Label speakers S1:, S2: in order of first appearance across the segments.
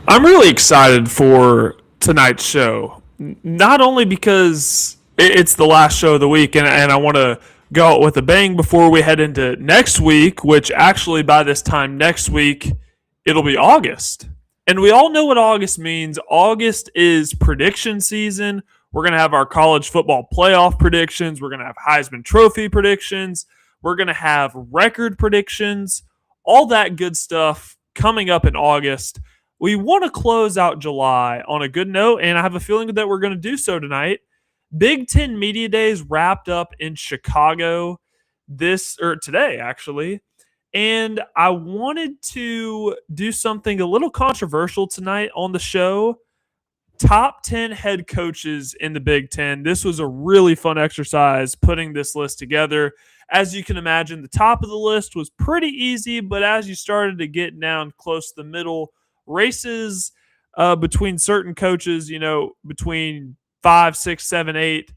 S1: I'm really excited for tonight's show. Not only because it's the last show of the week, and I want to go out with a bang before we head into next week, which actually by this time next week, it'll be August. And we all know what August means. August is prediction season. We're going to have our college football playoff predictions. We're going to have Heisman Trophy predictions. We're going to have record predictions. All that good stuff coming up in August. We want to close out July on a good note, and I have a feeling that we're going to do so tonight. Big Ten Media Days wrapped up in Chicago today, actually. And I wanted to do something a little controversial tonight on the show. Top 10 head coaches in the Big Ten. This was a really fun exercise putting this list together. As you can imagine, the top of the list was pretty easy, but as you started to get down close to the middle, races between certain coaches, between 5, 6, 7, 8,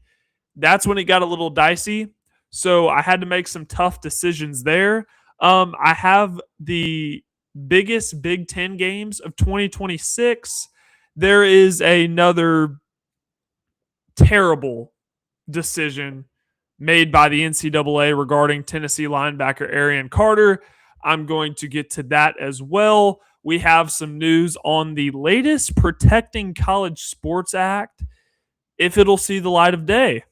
S1: that's when it got a little dicey. So I had to make some tough decisions there. I have the biggest Big Ten games of 2026. There is another terrible decision made by the NCAA regarding Tennessee linebacker Arian Carter. I'm going to get to that as well. We have some news on the latest Protecting College Sports Act, if it'll see the light of day.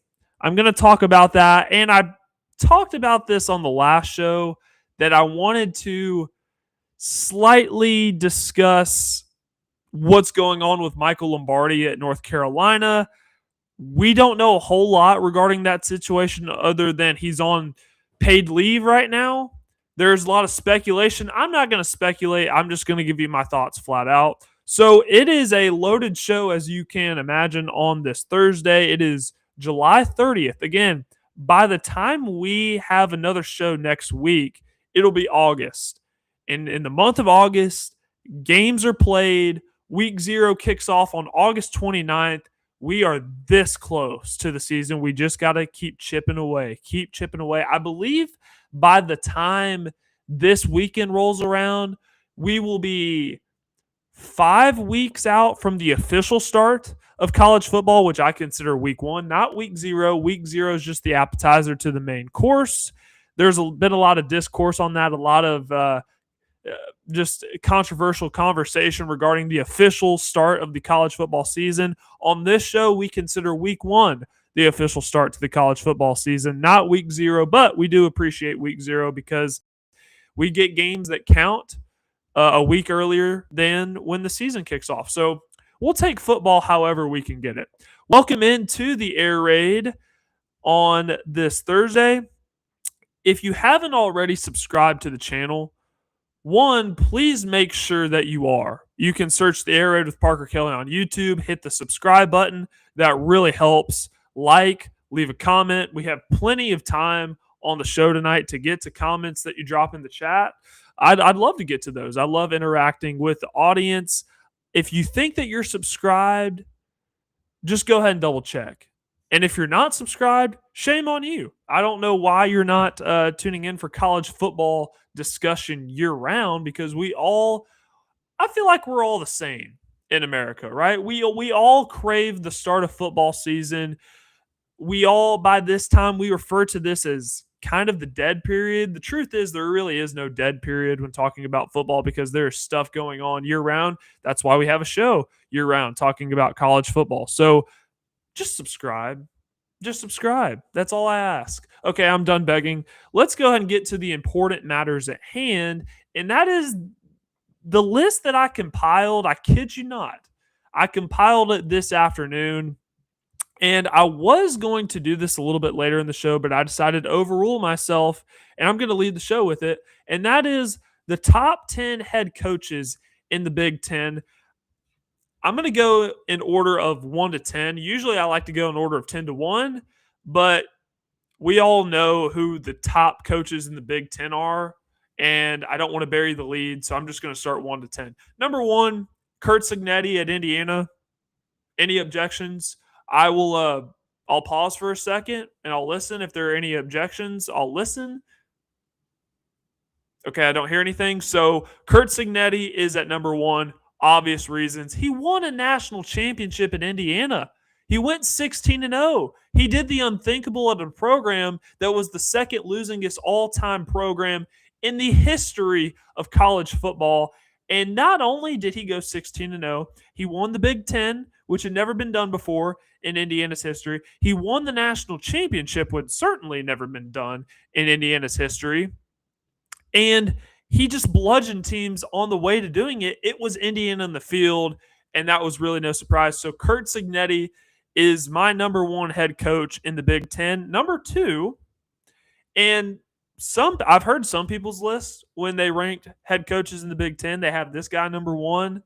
S1: I'm going to talk about that. And I talked about this on the last show that I wanted to slightly discuss what's going on with Michael Lombardi at North Carolina. We don't know a whole lot regarding that situation other than he's on paid leave right now. There's a lot of speculation. I'm not going to speculate. I'm just going to give you my thoughts flat out. So it is a loaded show, as you can imagine, on this Thursday. It is July 30th. Again, by the time we have another show next week, it'll be August. And in the month of August, games are played. Week 0 kicks off on August 29th. We are this close to the season. We just got to keep chipping away. I believe by the time this weekend rolls around, we will be 5 weeks out from the official start of college football, which I consider week 1, not week 0. Week 0 is just the appetizer to the main course. There's been a lot of discourse on that, a lot of just controversial conversation regarding the official start of the college football season. On this show, we consider week 1 the official start to the college football season, not week 0, but we do appreciate week 0 because we get games that count a week earlier than when the season kicks off. So we'll take football however we can get it. Welcome into the Air Raid on this Thursday. If you haven't already subscribed to the channel, one, please make sure that you are. You can search the Air Raid with Parker Kelley on YouTube, hit the subscribe button. That really helps. Leave a comment. We have plenty of time on the show tonight to get to comments that you drop in the chat. I'd love to get to those. I love interacting with the audience. If you think that you're subscribed, just go ahead and double check. And if you're not subscribed, shame on you. I don't know why you're not tuning in for college football discussion year round, because I feel like we're all the same in America, right? We all crave the start of football season. We all, by this time, we refer to this as kind of the dead period. The truth is there really is no dead period when talking about football because there's stuff going on year round. That's why we have a show year round talking about college football. So just subscribe. Just subscribe. That's all I ask. Okay, I'm done begging. Let's go ahead and get to the important matters at hand, and that is the list that I compiled. I kid you not. I compiled it this afternoon, and I was going to do this a little bit later in the show, but I decided to overrule myself, and I'm going to lead the show with it, and that is the top 10 head coaches in the Big Ten. I'm going to go in order of 1 to 10. Usually I like to go in order of 10 to 1, but we all know who the top coaches in the Big Ten are, and I don't want to bury the lead, so I'm just going to start 1 to 10. Number 1, Curt Cignetti at Indiana. Any objections? I'll pause for a second, and I'll listen. If there are any objections, I'll listen. Okay, I don't hear anything. So Curt Cignetti is at number 1. obvious reasons. He won a national championship in Indiana. He went 16-0. He did the unthinkable at a program that was the second losingest all-time program in the history of college football. And not only did he go 16-0, he won the Big Ten, which had never been done before in Indiana's history. He won the national championship, which certainly never been done in Indiana's history. And he just bludgeoned teams on the way to doing it. It was Indiana in the field, and that was really no surprise. So Curt Cignetti is my number one head coach in the Big Ten. Number two, and I've heard some people's lists when they ranked head coaches in the Big Ten, they have this guy number one.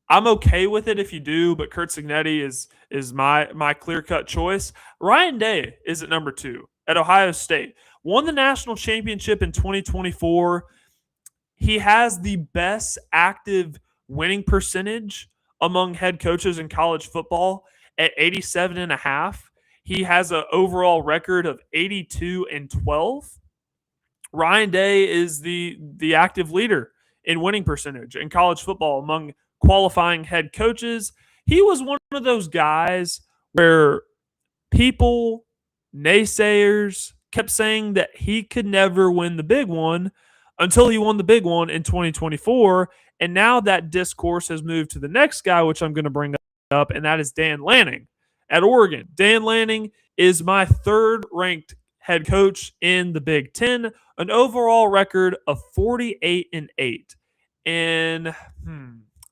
S1: I'm okay with it if you do, but Curt Cignetti is my clear-cut choice. Ryan Day is at number two at Ohio State. Won the national championship in 2024. He has the best active winning percentage among head coaches in college football at 87.5. He has an overall record of 82-12. Ryan Day is the active leader in winning percentage in college football among qualifying head coaches. He was one of those guys where people, naysayers, kept saying that he could never win the big one until he won the big one in 2024. And now that discourse has moved to the next guy, which I'm going to bring up, and that is Dan Lanning at Oregon. Dan Lanning is my third ranked head coach in the Big Ten, an overall record of 48-8. And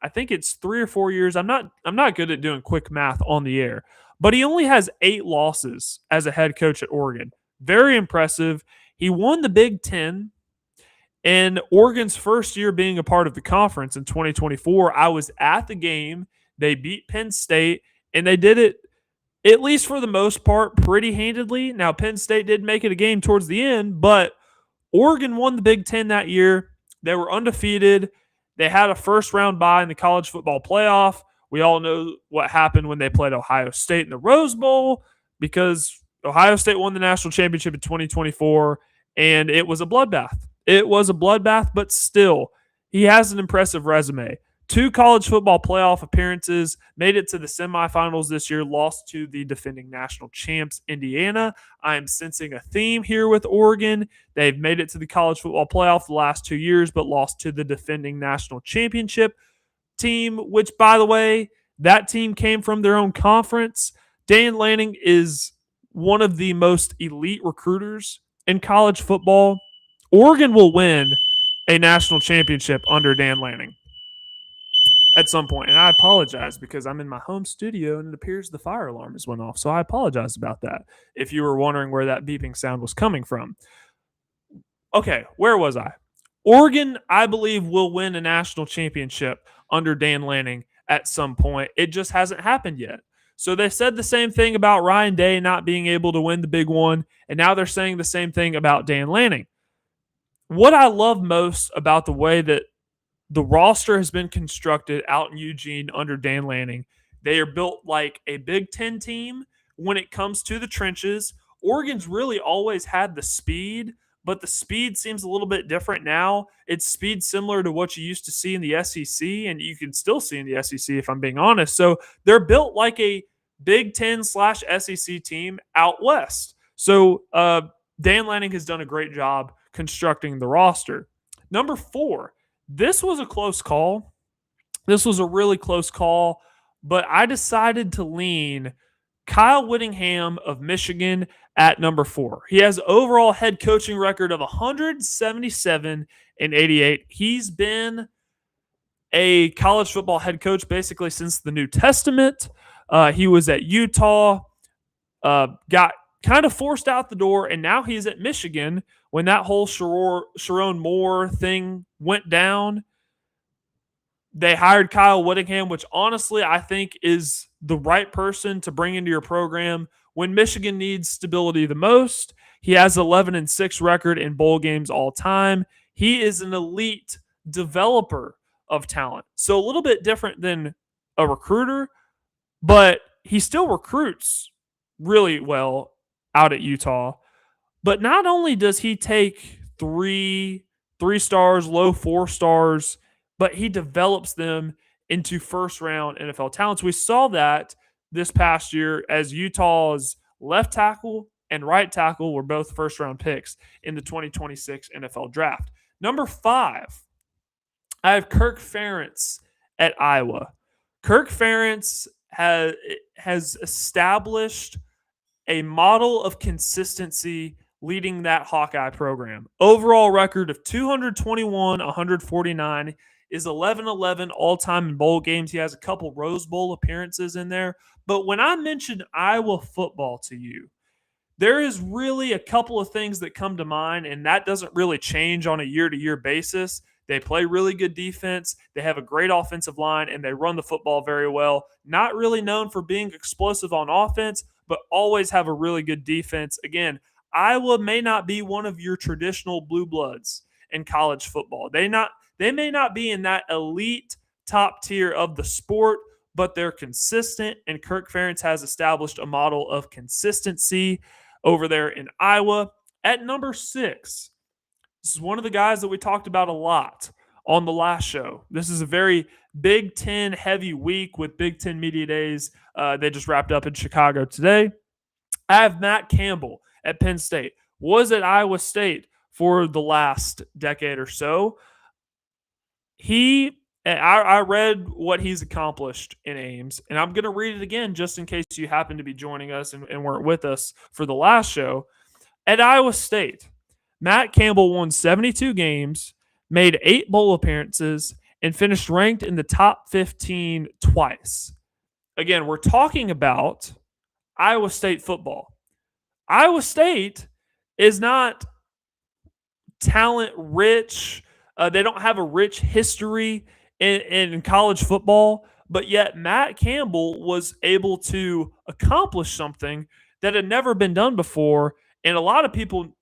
S1: I think it's 3 or 4 years. I'm not good at doing quick math on the air, but he only has 8 losses as a head coach at Oregon. Very impressive. He won the Big Ten, and Oregon's first year being a part of the conference in 2024. I was at the game. They beat Penn State, and they did it, at least for the most part, pretty handedly. Now, Penn State did make it a game towards the end, but Oregon won the Big Ten that year. They were undefeated. They had a first-round bye in the college football playoff. We all know what happened when they played Ohio State in the Rose Bowl, because Ohio State won the national championship in 2024, and it was a bloodbath. It was a bloodbath, but still, he has an impressive resume. 2 college football playoff appearances, made it to the semifinals this year, lost to the defending national champs, Indiana. I am sensing a theme here with Oregon. They've made it to the college football playoff the last 2 years, but lost to the defending national championship team, which, by the way, that team came from their own conference. Dan Lanning is one of the most elite recruiters in college football. Oregon will win a national championship under Dan Lanning at some point. And I apologize because I'm in my home studio and it appears the fire alarm has went off. So I apologize about that if you were wondering where that beeping sound was coming from. Okay, where was I? Oregon, I believe, will win a national championship under Dan Lanning at some point. It just hasn't happened yet. So they said the same thing about Ryan Day not being able to win the big one, and now they're saying the same thing about Dan Lanning. What I love most about the way that the roster has been constructed out in Eugene under Dan Lanning, they are built like a Big Ten team when it comes to the trenches. Oregon's really always had the speed, but the speed seems a little bit different now. It's speed similar to what you used to see in the SEC, and you can still see in the SEC if I'm being honest. So they're built like a Big Ten/SEC team out west. So Dan Lanning has done a great job constructing the roster. Number 4, this was a close call. This was a really close call, but I decided to lean Kyle Whittingham of Michigan at number 4. He has an overall head coaching record of 177-88. He's been a college football head coach basically since the New Testament. He was at Utah, got kind of forced out the door, and now he's at Michigan when that whole Sharon Moore thing went down. They hired Kyle Whittingham, which honestly I think is the right person to bring into your program when Michigan needs stability the most. He has 11-6 record in bowl games all time. He is an elite developer of talent. So a little bit different than a recruiter, but he still recruits really well out at Utah. But not only does he take three stars, low 4 stars, but he develops them into first-round NFL talents. We saw that this past year as Utah's left tackle and right tackle were both first-round picks in the 2026 NFL Draft. Number 5, I have Kirk Ferentz at Iowa. Kirk Ferentz has established a model of consistency leading that Hawkeye program. Overall record of 221, 149 is 11-11 all-time in bowl games. He has a couple Rose Bowl appearances in there. But when I mention Iowa football to you, there is really a couple of things that come to mind, and that doesn't really change on a year-to-year basis. They play really good defense. They have a great offensive line, and they run the football very well. Not really known for being explosive on offense, but always have a really good defense. Again, Iowa may not be one of your traditional blue bloods in college football. They may not be in that elite top tier of the sport, but they're consistent, and Kirk Ferentz has established a model of consistency over there in Iowa. At number 6, this is one of the guys that we talked about a lot on the last show. This is a very Big Ten heavy week with Big Ten Media Days. They just wrapped up in Chicago today. I have Matt Campbell at Penn State. Was at Iowa State for the last decade or so. I read what he's accomplished in Ames, and I'm going to read it again just in case you happen to be joining us and weren't with us for the last show. At Iowa State, Matt Campbell won 72 games, made 8 bowl appearances, and finished ranked in the top 15 twice. Again, we're talking about Iowa State football. Iowa State is not talent rich. They don't have a rich history in college football, but yet Matt Campbell was able to accomplish something that had never been done before, and a lot of people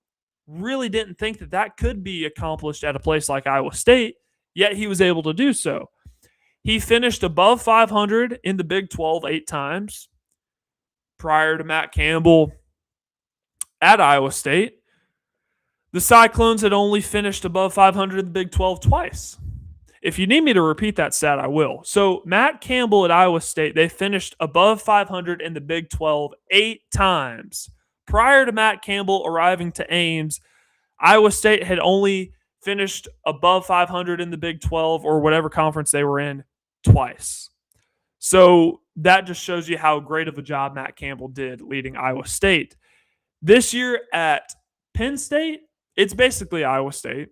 S1: really didn't think that could be accomplished at a place like Iowa State, yet he was able to do so. He finished above 500 in the Big 12 8 times prior to Matt Campbell at Iowa State. The Cyclones had only finished above 500 in the Big 12 twice. If you need me to repeat that stat, I will. So Matt Campbell at Iowa State, they finished above 500 in the Big 12 8 times. Prior to Matt Campbell arriving to Ames, Iowa State had only finished above 500 in the Big 12 or whatever conference they were in twice. So that just shows you how great of a job Matt Campbell did leading Iowa State. This year at Penn State, it's basically Iowa State.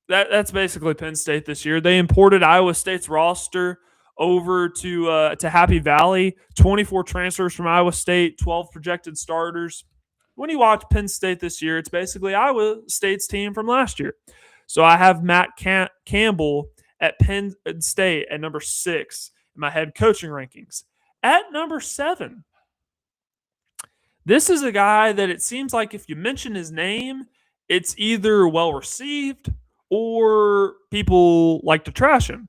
S1: That's basically Penn State this year. They imported Iowa State's roster over to Happy Valley. 24 transfers from Iowa State, 12 projected starters. When you watch Penn State this year, it's basically Iowa State's team from last year. So I have Matt Campbell at Penn State at number 6 in my head coaching rankings. At number 7, this is a guy that it seems like if you mention his name, it's either well received or people like to trash him.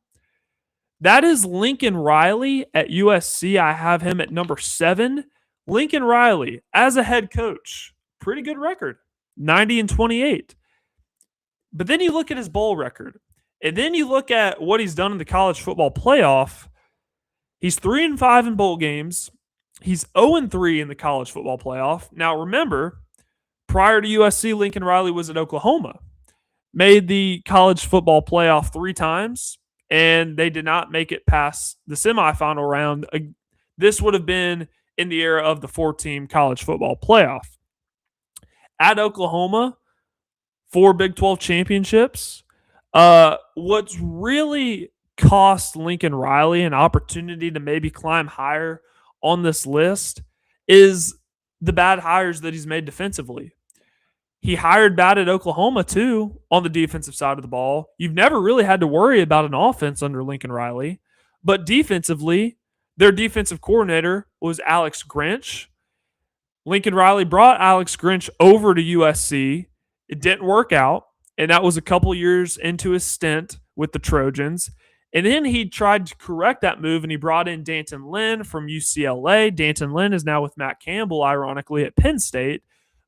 S1: That is Lincoln Riley at USC. I have him at number 7. Lincoln Riley, as a head coach, pretty good record, 90-28. But then you look at his bowl record, and then you look at what he's done in the college football playoff. He's 3-5 in bowl games. He's 0-3 in the college football playoff. Now, remember, prior to USC, Lincoln Riley was at Oklahoma. Made the college football playoff 3 times, and they did not make it past the semifinal round. This would have been in the era of the 4-team college football playoff. At Oklahoma, 4 Big 12 championships. What's really cost Lincoln Riley an opportunity to maybe climb higher on this list is the bad hires that he's made defensively. He hired bad at Oklahoma, too, on the defensive side of the ball. You've never really had to worry about an offense under Lincoln Riley. But defensively, their defensive coordinator was Alex Grinch. Lincoln Riley brought Alex Grinch over to USC. It didn't work out, and that was a couple years into his stint with the Trojans. And then he tried to correct that move, and he brought in Danton Lynn from UCLA. Danton Lynn is now with Matt Campbell, ironically, at Penn State.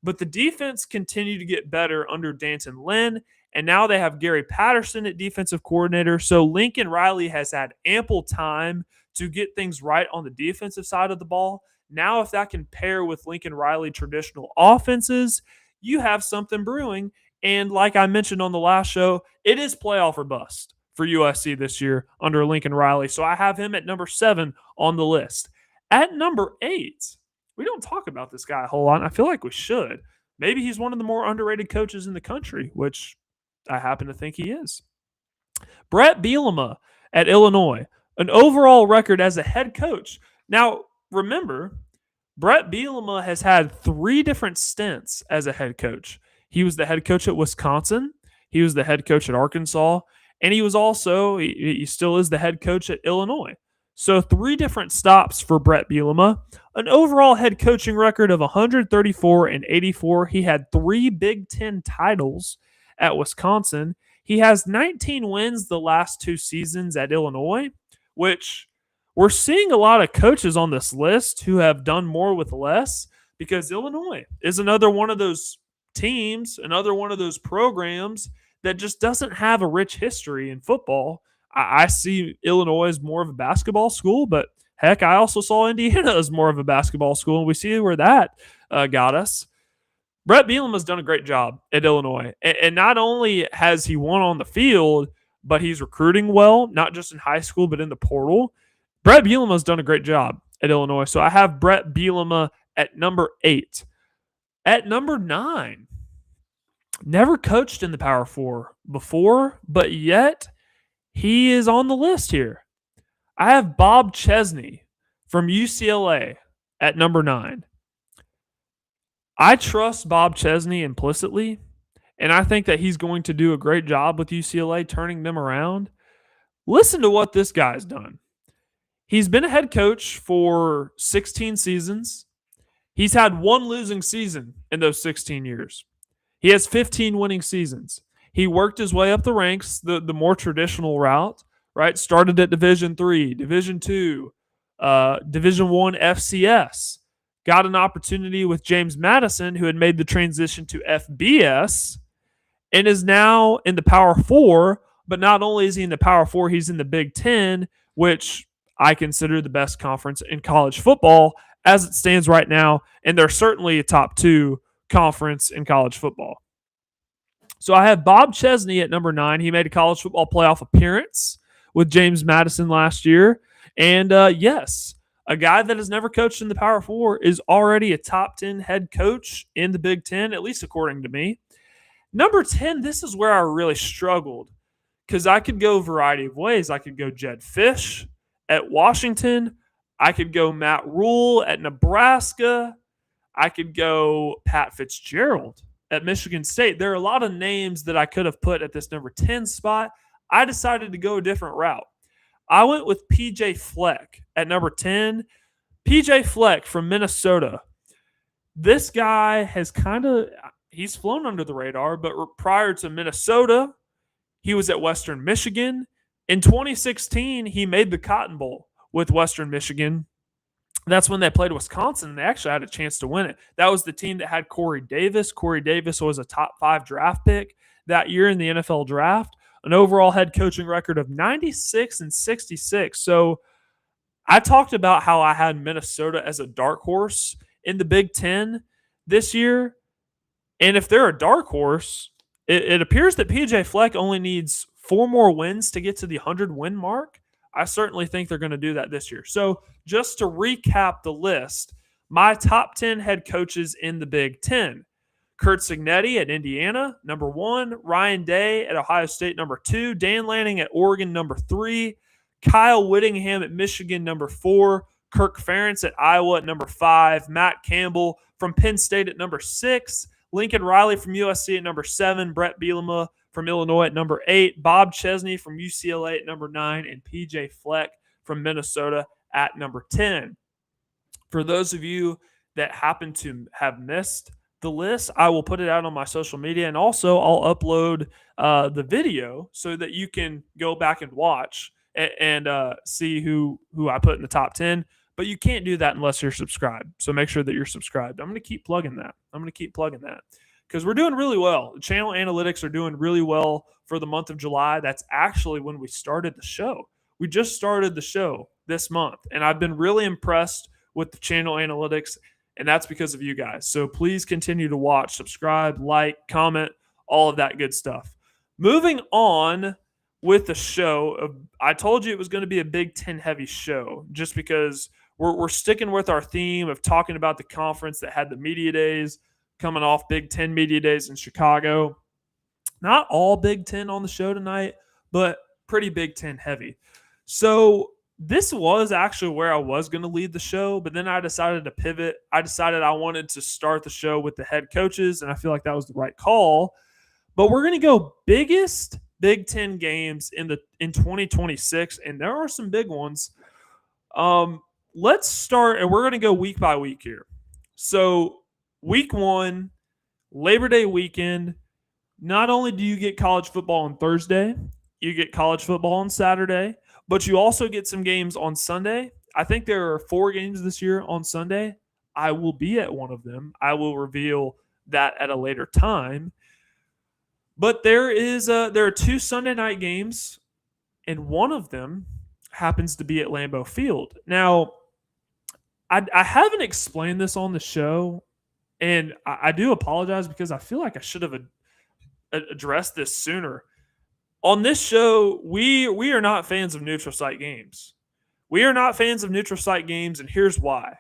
S1: But the defense continued to get better under Danton Lynn, and now they have Gary Patterson at defensive coordinator. So Lincoln Riley has had ample time to get things right on the defensive side of the ball. Now, if that can pair with Lincoln Riley traditional offenses, you have something brewing. And like I mentioned on the last show, it is playoff or bust for USC this year under Lincoln Riley. So I have him at number 7 on the list. At number 8, we don't talk about this guy a whole lot. I feel like we should. Maybe he's one of the more underrated coaches in the country, which I happen to think he is. Brett Bielema at Illinois, an overall record as a head coach. Now, remember, Brett Bielema has had 3 different stints as a head coach. He was the head coach at Wisconsin, he was the head coach at Arkansas, and he was also, he still is the head coach at Illinois. So 3 different stops for Brett Bielema, an overall head coaching record of 134-84. He had 3 Big Ten titles at Wisconsin. He has 19 wins the last 2 seasons at Illinois, which we're seeing a lot of coaches on this list who have done more with less, because Illinois is another one of those teams, another one of those programs that just doesn't have a rich history in football. I see Illinois as more of a basketball school, but heck, I also saw Indiana as more of a basketball school, and we see where that got us. Brett Bielema has done a great job at Illinois, and not only has he won on the field, but he's recruiting well, not just in high school, but in the portal. Brett Bielema has done a great job at Illinois, so I have Brett Bielema at number 8. At number 9, never coached in the Power 4 before, but yet he is on the list here. I have Bob Chesney from UCLA at number 9. I trust Bob Chesney implicitly, and I think that he's going to do a great job with UCLA turning them around. Listen to what this guy's done. He's been a head coach for 16 seasons. He's had 1 losing season in those 16 years. He has 15 winning seasons. He worked his way up the ranks, the more traditional route, right? Started at Division III, Division II, Division I FCS. Got an opportunity with James Madison, who had made the transition to FBS, and is now in the Power 4. But not only is he in the Power 4, he's in the Big Ten, which I consider the best conference in college football as it stands right now. And they're certainly a top 2 conference in college football. So I have Bob Chesney at number 9. He made a college football playoff appearance with James Madison last year. And yes, a guy that has never coached in the Power 4 is already a top 10 head coach in the Big Ten, at least according to me. Number 10, this is where I really struggled, because I could go a variety of ways. I could go Jed Fish at Washington. I could go Matt Rule at Nebraska. I could go Pat Fitzgerald at Michigan State. There are a lot of names that I could have put at this number 10 spot. I decided to go a different route. I went with PJ Fleck at number 10. PJ Fleck from Minnesota. This guy has he's flown under the radar, but prior to Minnesota, he was at Western Michigan. In 2016, he made the Cotton Bowl with Western Michigan. That's when they played Wisconsin, and they actually had a chance to win it. That was the team that had Corey Davis. Corey Davis was a top 5 draft pick that year in the NFL draft. An overall head coaching record of 96-66. So I talked about how I had Minnesota as a dark horse in the Big Ten this year. And if they're a dark horse, it appears that PJ Fleck only needs 4 more wins to get to the 100-win mark. I certainly think they're going to do that this year. So just to recap the list, my top 10 head coaches in the Big Ten. Curt Cignetti at Indiana, number 1. Ryan Day at Ohio State, number 2. Dan Lanning at Oregon, number 3. Kyle Whittingham at Michigan, number 4. Kirk Ferentz at Iowa at number 5. Matt Campbell from Penn State at number 6. Lincoln Riley from USC at number 7. Brett Bielema from Illinois at number 8. Bob Chesney from UCLA at number 9. And PJ Fleck from Minnesota at number 10. For those of you that happen to have missed the list, I will put it out on my social media, and also I'll upload the video so that you can go back and watch and see who I put in the top 10. But you can't do that unless you're subscribed. So make sure that you're subscribed. I'm going to keep plugging that. Because we're doing really well. The channel analytics are doing really well for the month of July. That's actually when we started the show. We just started the show this month, and I've been really impressed with the channel analytics, and that's because of you guys. So please continue to watch, subscribe, like, comment, all of that good stuff. Moving on with the show, I told you it was going to be a Big Ten heavy show just because we're sticking with our theme of talking about the conference that had the media days, coming off Big Ten media days in Chicago. Not all Big Ten on the show tonight, but pretty Big Ten heavy. So this was actually where I was going to lead the show, but then I decided to pivot. I decided I wanted to start the show with the head coaches, and I feel like that was the right call. But we're going to go biggest Big Ten games in 2026, and there are some big ones. Let's start, and we're going to go week by week here. So week 1, Labor Day weekend, not only do you get college football on Thursday, you get college football on Saturday, but you also get some games on Sunday. I think there are 4 games this year on Sunday. I will be at one of them. I will reveal that at a later time. But there are 2 Sunday night games, and one of them happens to be at Lambeau Field. Now, I haven't explained this on the show, and I do apologize because I feel like I should have addressed this sooner. On this show, we are not fans of neutral site games. We are not fans of neutral site games, and here's why.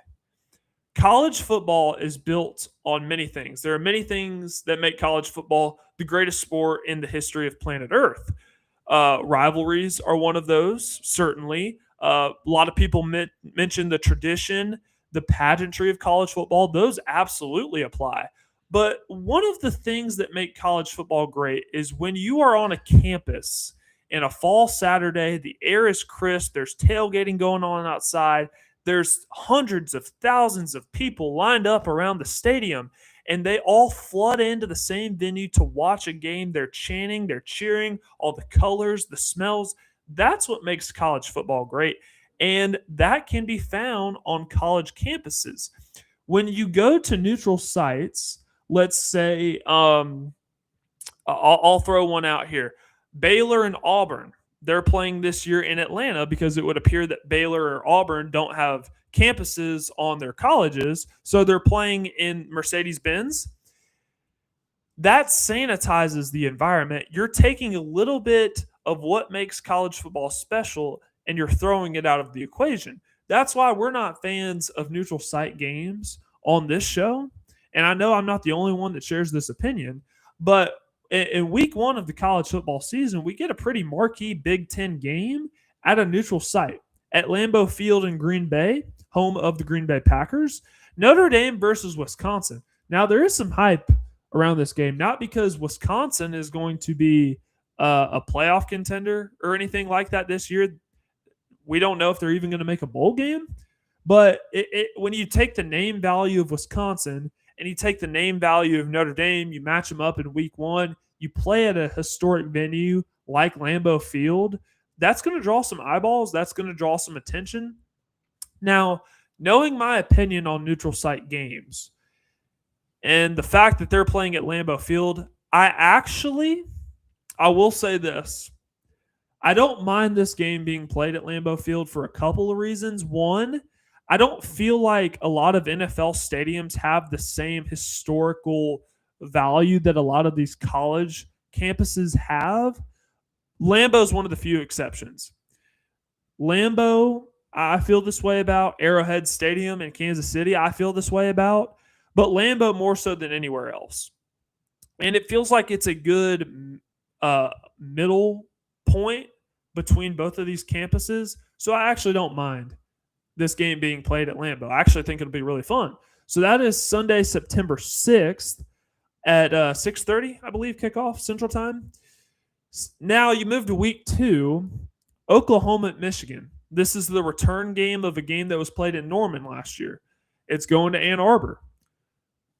S1: College football is built on many things. There are many things that make college football the greatest sport in the history of planet Earth. Rivalries are one of those, certainly. A lot of people mention the tradition, the pageantry of college football. Those absolutely apply. But one of the things that make college football great is when you are on a campus in a fall Saturday, the air is crisp, there's tailgating going on outside, there's hundreds of thousands of people lined up around the stadium, and they all flood into the same venue to watch a game. They're chanting, they're cheering, all the colors, the smells. That's what makes college football great, and that can be found on college campuses. When you go to neutral sites, let's say, I'll throw one out here. Baylor and Auburn, they're playing this year in Atlanta because it would appear that Baylor or Auburn don't have campuses on their colleges, so they're playing in Mercedes-Benz. That sanitizes the environment. You're taking a little bit of what makes college football special, and you're throwing it out of the equation. That's why we're not fans of neutral site games on this show. And I know I'm not the only one that shares this opinion, but in week 1 of the college football season, we get a pretty marquee Big Ten game at a neutral site at Lambeau Field in Green Bay, home of the Green Bay Packers. Notre Dame versus Wisconsin. Now, there is some hype around this game, not because Wisconsin is going to be a playoff contender or anything like that this year. We don't know if they're even going to make a bowl game. But when you take the name value of Wisconsin and you take the name value of Notre Dame, you match them up in week 1, you play at a historic venue like Lambeau Field, that's going to draw some eyeballs. That's going to draw some attention. Now, knowing my opinion on neutral site games and the fact that they're playing at Lambeau Field, I will say this. I don't mind this game being played at Lambeau Field for a couple of reasons. One, I don't feel like a lot of NFL stadiums have the same historical value that a lot of these college campuses have. Lambeau is one of the few exceptions. Lambeau, I feel this way about. Arrowhead Stadium in Kansas City, I feel this way about. But Lambeau more so than anywhere else. And it feels like it's a good middle point between both of these campuses. So I actually don't mind this game being played at Lambeau. I actually think it'll be really fun. So that is Sunday, September 6th at 6:30, I believe, kickoff Central Time. Now you move to week 2, Oklahoma at Michigan. This is the return game of a game that was played in Norman last year. It's going to Ann Arbor.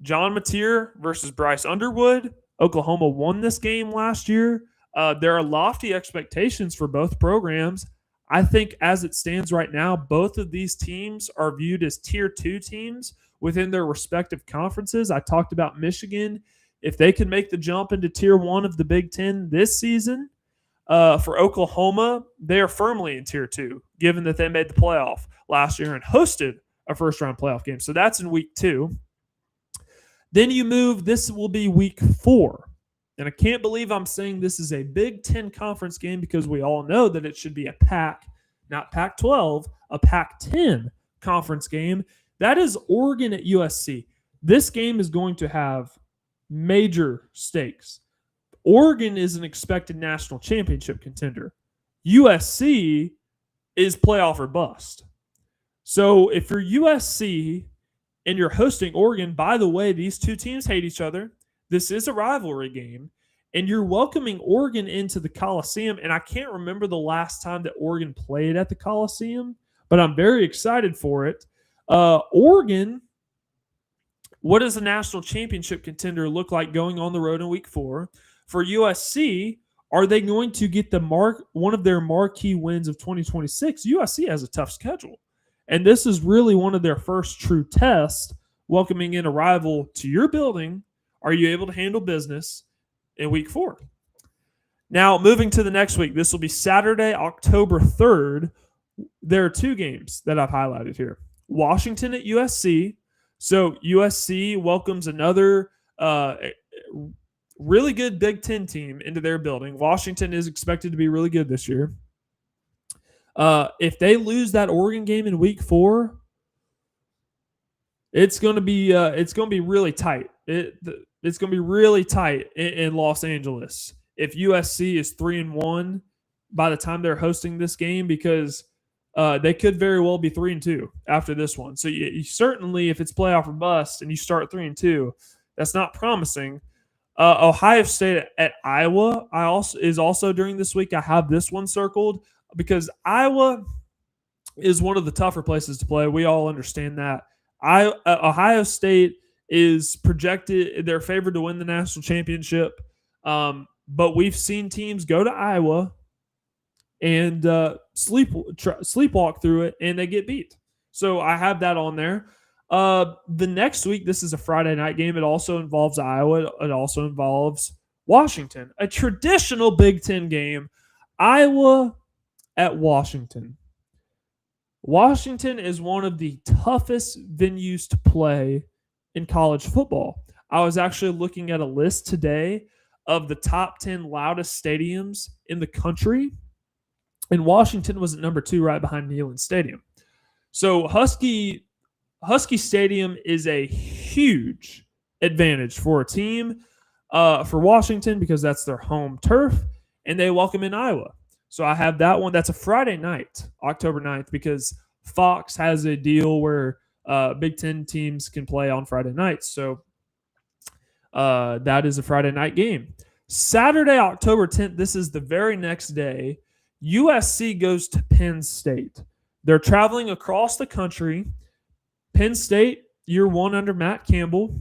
S1: John Mateer versus Bryce Underwood. Oklahoma won this game last year. There are lofty expectations for both programs. I think as it stands right now, both of these teams are viewed as tier 2 teams within their respective conferences. I talked about Michigan. If they can make the jump into tier 1 of the Big Ten this season, for Oklahoma, they are firmly in tier 2, given that they made the playoff last year and hosted a first-round playoff game. So that's in week 2. Then you move, this will be week 4. And I can't believe I'm saying this is a Big Ten conference game because we all know that it should be a Pac, not Pac-12, a Pac-10 conference game. That is Oregon at USC. This game is going to have major stakes. Oregon is an expected national championship contender. USC is playoff or bust. So if you're USC and you're hosting Oregon, by the way, these two teams hate each other. This is a rivalry game, and you're welcoming Oregon into the Coliseum. And I can't remember the last time that Oregon played at the Coliseum, but I'm very excited for it. Oregon, what does a national championship contender look like going on the road in week 4? For USC, are they going to get one of their marquee wins of 2026? USC has a tough schedule, and this is really one of their first true tests, welcoming in a rival to your building. Are you able to handle business in week 4? Now, moving to the next week, this will be Saturday, October 3rd. There are 2 games that I've highlighted here. Washington at USC. So USC welcomes another really good Big Ten team into their building. Washington is expected to be really good this year. If they lose that Oregon game in week 4, it's going to be really tight. It's going to be really tight in Los Angeles if USC is 3-1 by the time they're hosting this game, because they could very well be 3-2 after this one. So you certainly, if it's playoff or bust and you start 3-2, that's not promising. Ohio State at Iowa is also during this week. I have this one circled because Iowa is one of the tougher places to play. We all understand that. Ohio State is projected, they're favored to win the national championship. But we've seen teams go to Iowa and sleepwalk through it, and they get beat. So I have that on there. The next week, this is a Friday night game. It also involves Iowa. It also involves Washington, a traditional Big Ten game. Iowa at Washington. Washington is one of the toughest venues to play in college football. I was actually looking at a list today of the top 10 loudest stadiums in the country, and Washington was at number 2 right behind Neyland Stadium. So Husky Stadium is a huge advantage for a team, for Washington, because that's their home turf, and they welcome in Iowa. So I have that one. That's a Friday night, October 9th, because Fox has a deal where Big Ten teams can play on Friday nights. So that is a Friday night game. Saturday, October 10th, this is the very next day, USC goes to Penn State. They're traveling across the country. Penn State, year 1 under Matt Campbell,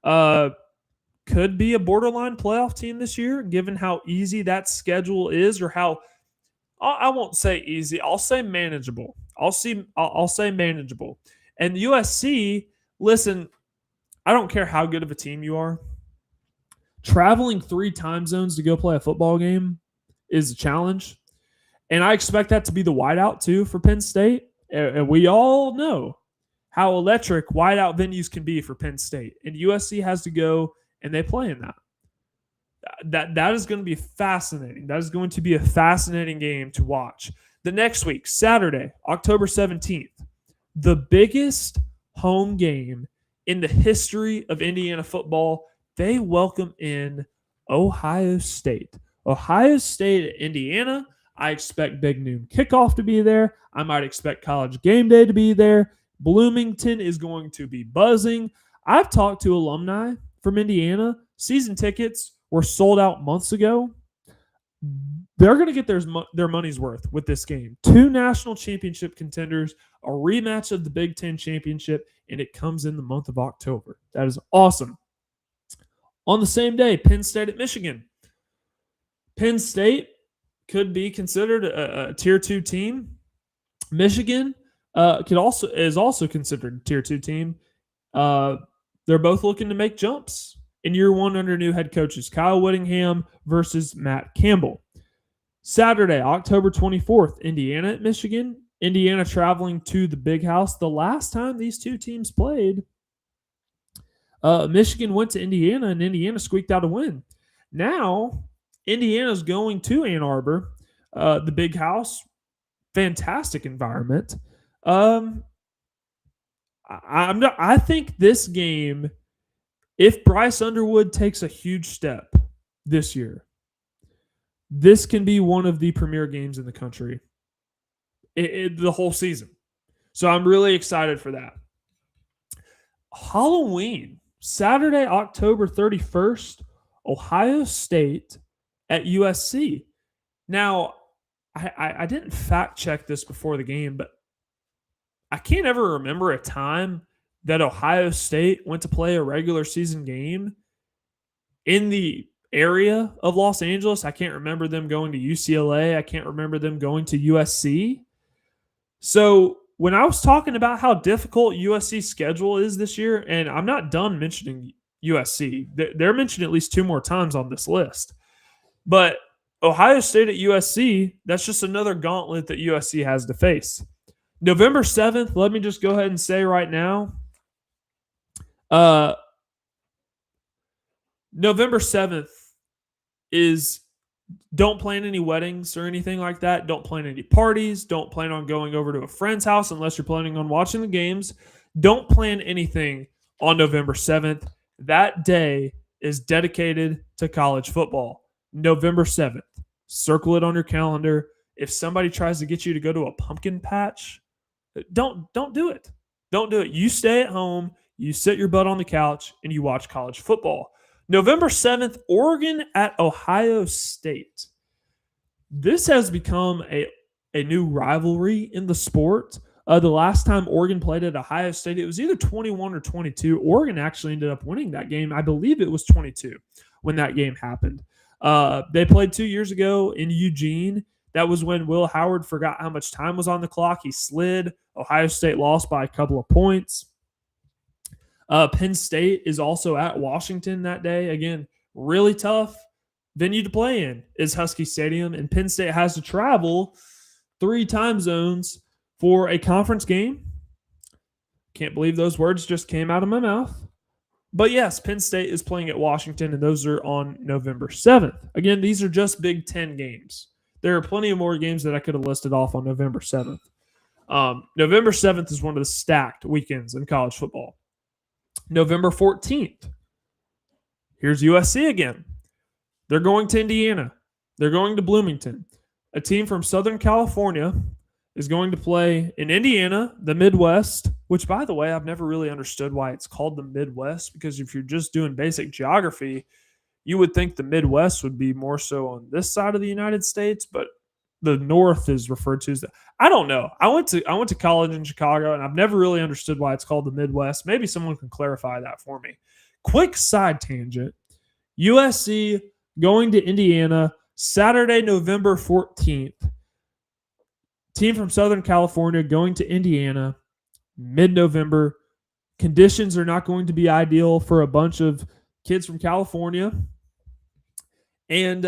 S1: could be a borderline playoff team this year, given how easy that schedule is, or how, I won't say easy, I'll say manageable. I'll say manageable. And USC, listen, I don't care how good of a team you are. Traveling 3 time zones to go play a football game is a challenge. And I expect that to be the whiteout, too, for Penn State. And we all know how electric whiteout venues can be for Penn State. And USC has to go, and they play in that. That is going to be fascinating. That is going to be a fascinating game to watch. The next week, Saturday, October 17th, the biggest home game in the history of Indiana football, they welcome in Ohio State. Ohio State at Indiana. I expect Big Noon Kickoff to be there. I might expect College Game Day to be there. Bloomington is going to be buzzing. I've talked to alumni from Indiana. Season tickets were sold out months ago. They're going to get their money's worth with this game. 2 national championship contenders, a rematch of the Big Ten championship, and it comes in the month of October. That is awesome. On the same day, Penn State at Michigan. Penn State could be considered a tier 2 team. Michigan is also considered a tier 2 team. They're both looking to make jumps in year one under new head coaches Kyle Whittingham versus Matt Campbell. Saturday, October 24th, Indiana at Michigan. Indiana traveling to the Big House. The last time these two teams played, Michigan went to Indiana, and Indiana squeaked out a win. Now, Indiana's going to Ann Arbor, the Big House. Fantastic environment. I think this game, if Bryce Underwood takes a huge step this year, this can be one of the premier games in the country the whole season. So I'm really excited for that. Halloween, Saturday, October 31st, Ohio State at USC. Now, I didn't fact check this before the game, but I can't ever remember a time that Ohio State went to play a regular season game in the area of Los Angeles. I can't remember them going to UCLA. I can't remember them going to USC. So when I was talking about how difficult USC's schedule is this year, and I'm not done mentioning USC, they're mentioned at least two more times on this list. But Ohio State at USC, that's just another gauntlet that USC has to face. November 7th, let me just go ahead and say right now, November 7th is don't plan any weddings or anything like that. Don't plan any parties. Don't plan on going over to a friend's house unless you're planning on watching the games. Don't plan anything on November 7th. That day is dedicated to college football. November 7th. Circle it on your calendar. If somebody tries to get you to go to a pumpkin patch, don't do it. Don't do it. You stay at home, you sit your butt on the couch, and you watch college football. November 7th, Oregon at Ohio State. This has become a new rivalry in the sport. The last time Oregon played at Ohio State, it was either 21 or 22. Oregon actually ended up winning that game. I believe it was 22 when that game happened. They played 2 years ago in Eugene. That was when Will Howard forgot how much time was on the clock. He slid. Ohio State lost by a couple of points. Penn State is also at Washington that day. Again, really tough venue to play in is Husky Stadium, and Penn State has to travel 3 time zones for a conference game. Can't believe those words just came out of my mouth. But yes, Penn State is playing at Washington, and those are on November 7th. Again, these are just Big Ten games. There are plenty of more games that I could have listed off on November 7th. November 7th is one of the stacked weekends in college football. November 14th, here's USC again. They're going to Indiana. They're going to Bloomington. A team from Southern California is going to play in Indiana, the Midwest, which, by the way, I've never really understood why it's called the Midwest, because if you're just doing basic geography, you would think the Midwest would be more so on this side of the United States, but the North is referred to as I don't know. I went to college in Chicago, and I've never really understood why it's called the Midwest. Maybe someone can clarify that for me. Quick side tangent. USC going to Indiana Saturday, November 14th. Team from Southern California going to Indiana mid-November. Conditions are not going to be ideal for a bunch of kids from California. And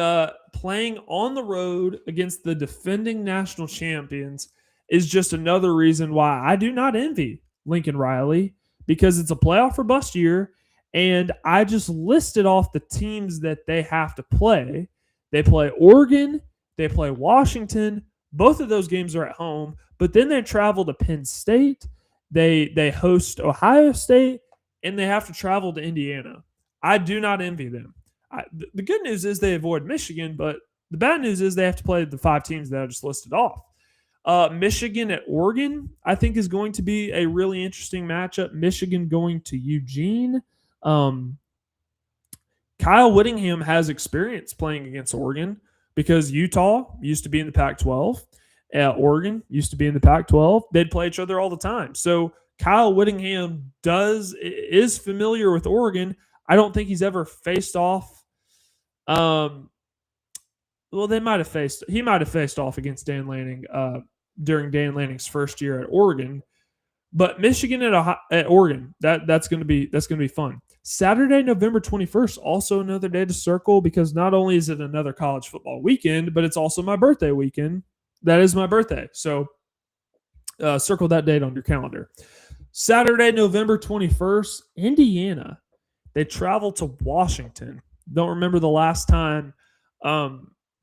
S1: playing on the road against the defending national champions is just another reason why I do not envy Lincoln Riley, because it's a playoff or bust year. And I just listed off the teams that they have to play. They play Oregon. They play Washington. Both of those games are at home. But then they travel to Penn State. They host Ohio State. And they have to travel to Indiana. I do not envy them. The good news is they avoid Michigan, but the bad news is they have to play the 5 teams that I just listed off. Michigan at Oregon, I think, is going to be a really interesting matchup. Michigan going to Eugene. Kyle Whittingham has experience playing against Oregon because Utah used to be in the Pac-12. Oregon used to be in the Pac-12. They'd play each other all the time. So Kyle Whittingham is familiar with Oregon. I don't think he's ever faced off Well, he might have faced off against Dan Lanning during Dan Lanning's first year at Oregon. But Michigan at Oregon, that's going to be fun. Saturday, November 21st, also another day to circle because not only is it another college football weekend, but it's also my birthday weekend. That is my birthday. So circle that date on your calendar. Saturday, November 21st, Indiana. They travel to Washington. Don't remember the last time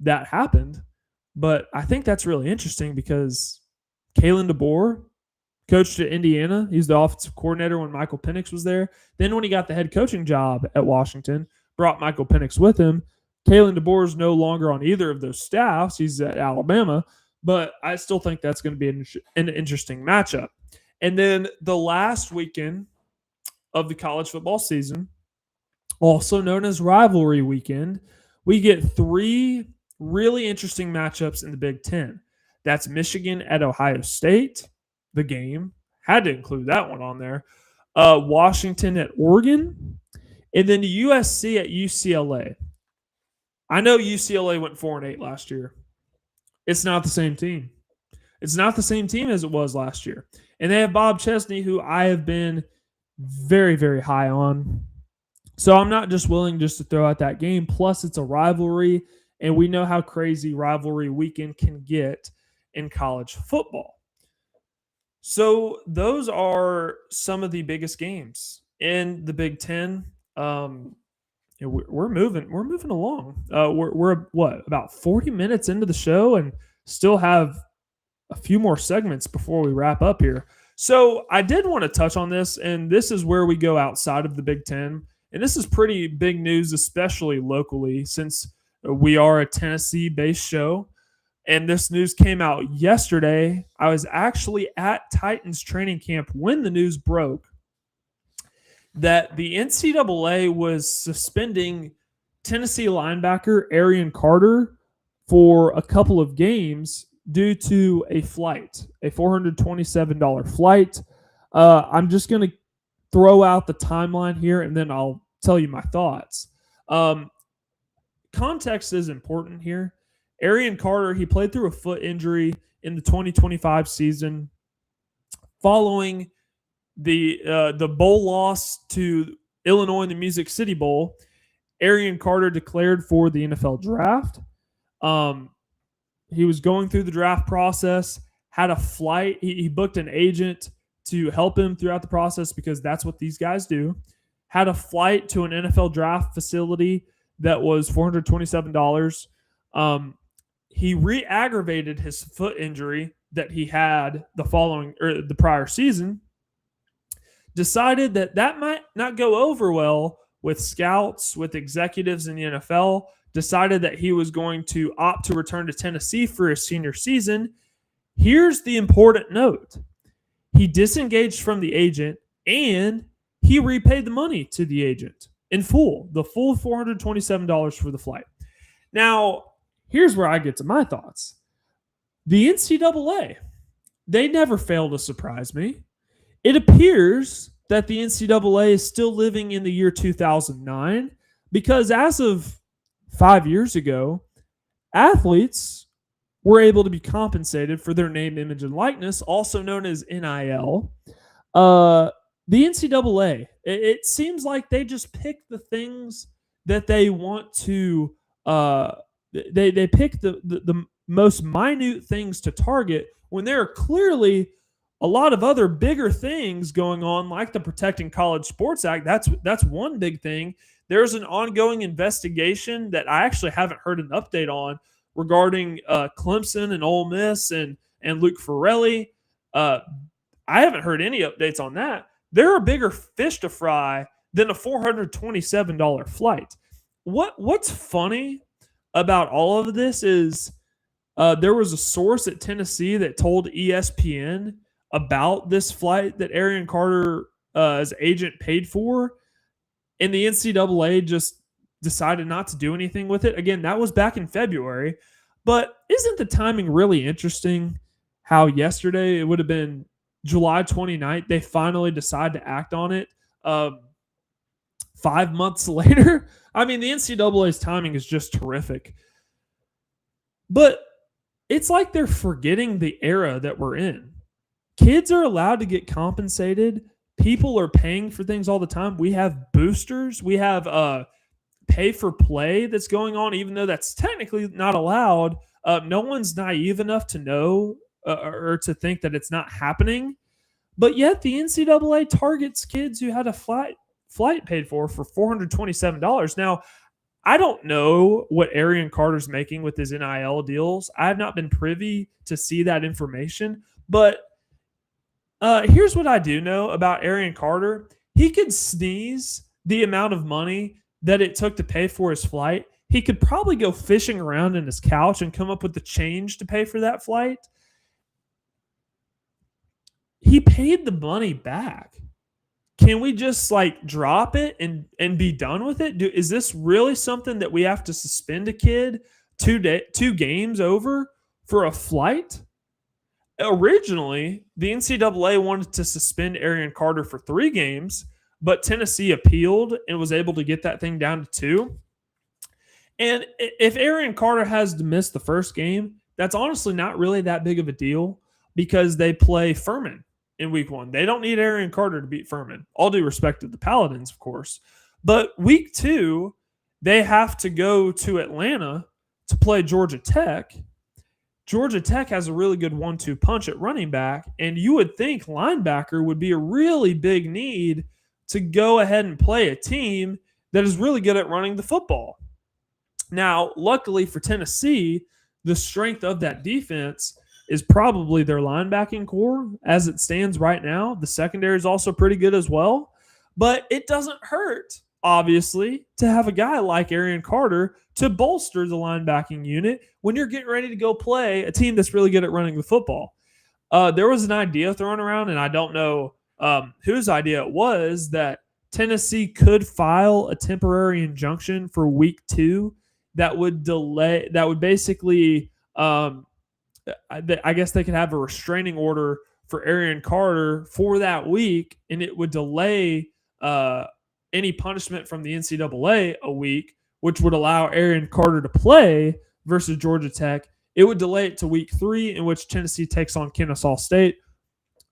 S1: that happened, but I think that's really interesting because Kalen DeBoer coached at Indiana. He's the offensive coordinator when Michael Penix was there. Then when he got the head coaching job at Washington, brought Michael Penix with him. Kalen DeBoer is no longer on either of those staffs. He's at Alabama, but I still think that's going to be an interesting matchup. And then the last weekend of the college football season, also known as rivalry weekend, we get three really interesting matchups in the Big Ten. That's Michigan at Ohio State. The game had to include that one on there. Washington at Oregon, and then USC at UCLA. I know UCLA went 4-8 last year. It's not the same team. It's not the same team as it was last year. And they have Bob Chesney, who I have been very, very high on. So I'm not just willing just to throw out that game. Plus, it's a rivalry, and we know how crazy rivalry weekend can get in college football. So those are some of the biggest games in the Big Ten. We're moving along. We're about 40 minutes into the show, and still have a few more segments before we wrap up here. So I did want to touch on this, and this is where we go outside of the Big Ten. And this is pretty big news, especially locally, since we are a Tennessee-based show. And this news came out yesterday. I was actually at Titans training camp when the news broke that the NCAA was suspending Tennessee linebacker Arian Carter for a couple of games due to a flight, a $427 flight. I'm just going to throw out the timeline here, and then I'll tell you my thoughts. Context is important here. Arian Carter, he played through a foot injury in the 2025 season following the bowl loss to Illinois in the Music City Bowl. Arian Carter declared for the NFL draft. He was going through the draft process, had a flight. He booked an agent to help him throughout the process because that's what these guys do. Had a flight to an NFL draft facility that was $427. He re-aggravated his foot injury that he had the prior season. Decided that might not go over well with scouts, with executives in the NFL. Decided that he was going to opt to return to Tennessee for his senior season. Here's the important note. He disengaged from the agent and he repaid the money to the agent in full, the full $427 for the flight. Now, here's where I get to my thoughts. The NCAA, they never fail to surprise me. It appears that the NCAA is still living in the year 2009 because as of 5 years ago, athletes were able to be compensated for their name, image, and likeness, also known as NIL. The NCAA, it seems like they just pick the things that they want to they pick the most minute things to target when there are clearly a lot of other bigger things going on, like the Protecting College Sports Act. That's one big thing. There's an ongoing investigation that I actually haven't heard an update on regarding Clemson and Ole Miss and Luke Farrelly. I haven't heard any updates on that. There are bigger fish to fry than a $427 flight. What's funny about all of this is there was a source at Tennessee that told ESPN about this flight that Arian Carter, as agent, paid for, and the NCAA just decided not to do anything with it. Again, that was back in February, but isn't the timing really interesting how yesterday, it would have been July 29th, they finally decide to act on it 5 months later? I mean, the NCAA's timing is just terrific. But it's like they're forgetting the era that we're in. Kids are allowed to get compensated. People are paying for things all the time. We have boosters. We have pay for play that's going on, even though that's technically not allowed. No one's naive enough to know or to think that it's not happening. But yet the NCAA targets kids who had a flight paid for $427. Now, I don't know what Arian Carter's making with his NIL deals. I have not been privy to see that information. But here's what I do know about Arian Carter. He could sneeze the amount of money that it took to pay for his flight. He could probably go fishing around in his couch and come up with the change to pay for that flight. He paid the money back. Can we just drop it and be done with it? Is this really something that we have to suspend a kid 2 games over for a flight? Originally, the NCAA wanted to suspend Arian Carter for 3 games, but Tennessee appealed and was able to get that thing down to 2. And if Arian Carter has to miss the first game, that's honestly not really that big of a deal because they play Furman in week 1. They don't need Arian Carter to beat Furman. All due respect to the Paladins, of course. But week 2, they have to go to Atlanta to play Georgia Tech. Georgia Tech has a really good 1-2 punch at running back, and you would think linebacker would be a really big need to go ahead and play a team that is really good at running the football. Now, luckily for Tennessee, the strength of that defense is probably their linebacking core as it stands right now. The secondary is also pretty good as well. But it doesn't hurt, obviously, to have a guy like Arian Carter to bolster the linebacking unit when you're getting ready to go play a team that's really good at running the football. There was an idea thrown around, and I don't know whose idea it was, that Tennessee could file a temporary injunction for week 2 that would basically I guess they could have a restraining order for Arian Carter for that week, and it would delay any punishment from the NCAA a week, which would allow Arian Carter to play versus Georgia Tech. It would delay it to week 3, in which Tennessee takes on Kennesaw State.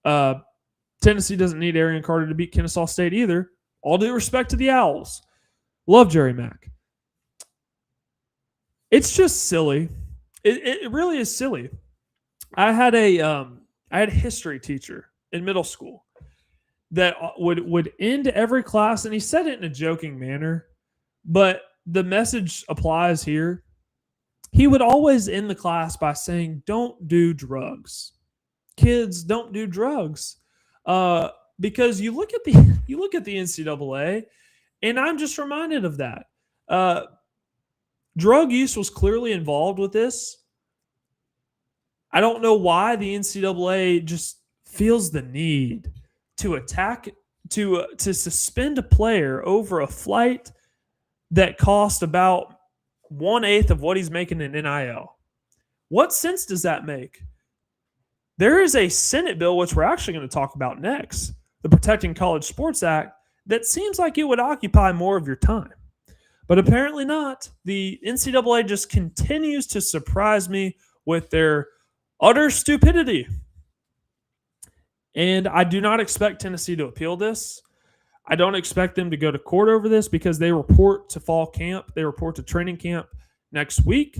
S1: Tennessee doesn't need Arian Carter to beat Kennesaw State either. All due respect to the Owls. Love Jerry Mack. It's just silly. It really is silly. I had a history teacher in middle school that would end every class, and he said it in a joking manner, but the message applies here. He would always end the class by saying, "Don't do drugs. Kids, don't do drugs." Because you look at the NCAA, and I'm just reminded of that. Drug use was clearly involved with this. I don't know why the NCAA just feels the need to suspend a player over a flight that cost about 1/8 of what he's making in NIL. What sense does that make? There is a Senate bill, which we're actually going to talk about next, the Protecting College Sports Act, that seems like it would occupy more of your time. But apparently not. The NCAA just continues to surprise me with their utter stupidity. And I do not expect Tennessee to appeal this. I don't expect them to go to court over this because they report to fall camp. They report to training camp next week.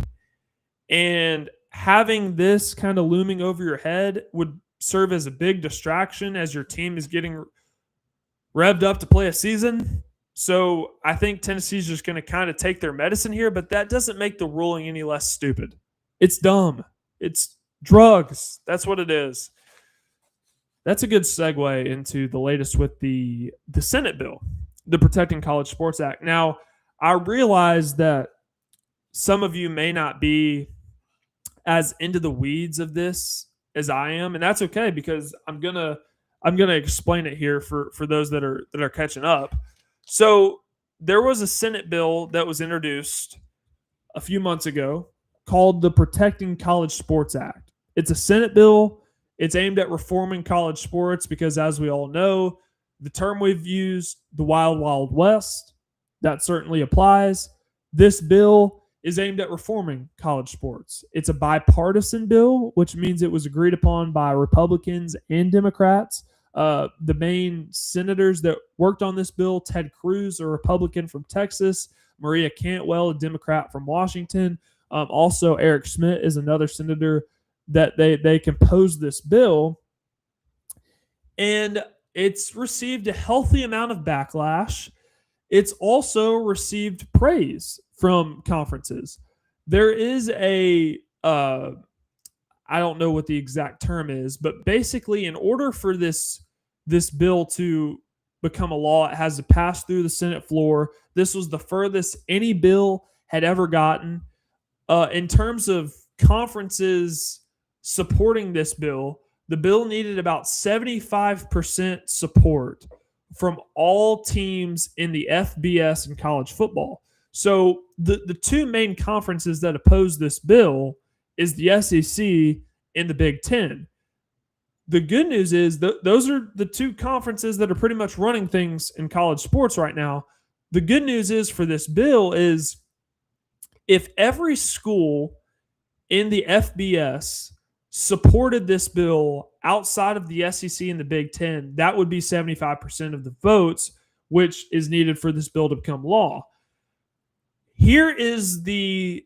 S1: And having this kind of looming over your head would serve as a big distraction as your team is getting revved up to play a season. So I think Tennessee's just going to kind of take their medicine here, but that doesn't make the ruling any less stupid. It's dumb. It's drugs. That's what it is. That's a good segue into the latest with the Senate bill, the Protecting College Sports Act. Now, I realize that some of you may not be as into the weeds of this as I am, and that's okay because I'm gonna explain it here for those that are catching up. So there was a Senate bill that was introduced a few months ago called the Protecting College Sports Act. It's a Senate bill. It's aimed at reforming college sports because, as we all know, the term we've used, the Wild Wild West, that certainly applies. This bill is aimed at reforming college sports. It's a bipartisan bill, which means it was agreed upon by Republicans and Democrats. The main senators that worked on this bill: Ted Cruz, a Republican from Texas; Maria Cantwell, a Democrat from Washington. Also, Eric Schmidt is another senator that they composed this bill. And it's received a healthy amount of backlash. It's also received praise from conferences. There is I don't know what the exact term is, but basically, in order for this bill to become a law, it has to pass through the Senate floor. This was the furthest any bill had ever gotten. In terms of conferences supporting this bill, the bill needed about 75% support from all teams in the FBS and college football. So the two main conferences that oppose this bill is the SEC and the Big Ten. The good news is those are the two conferences that are pretty much running things in college sports right now. The good news is for this bill is if every school in the FBS supported this bill outside of the SEC and the Big Ten, that would be 75% of the votes, which is needed for this bill to become law. Here is the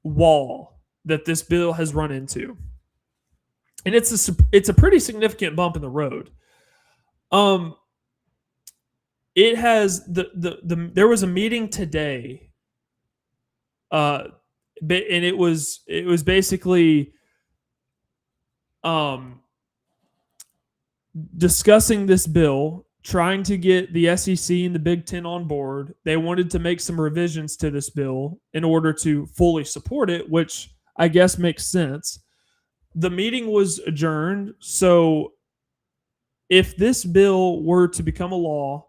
S1: wall that this bill has run into, and it's a pretty significant bump in the road. It has there was a meeting today, and it was basically discussing this bill, trying to get the SEC and the Big Ten on board. They wanted to make some revisions to this bill in order to fully support it, which I guess makes sense. The meeting was adjourned, so if this bill were to become a law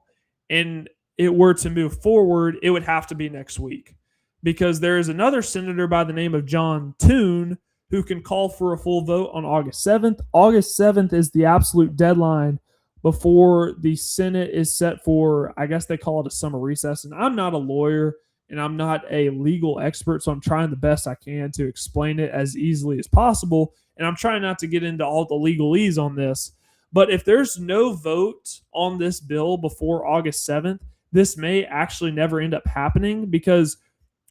S1: and it were to move forward, it would have to be next week, because there is another senator by the name of John Toon who can call for a full vote on August 7th. August 7th is the absolute deadline before the Senate is set for, I guess they call it a summer recess. And I'm not a lawyer and I'm not a legal expert, so I'm trying the best I can to explain it as easily as possible. And I'm trying not to get into all the legalese on this. But if there's no vote on this bill before August 7th, this may actually never end up happening, because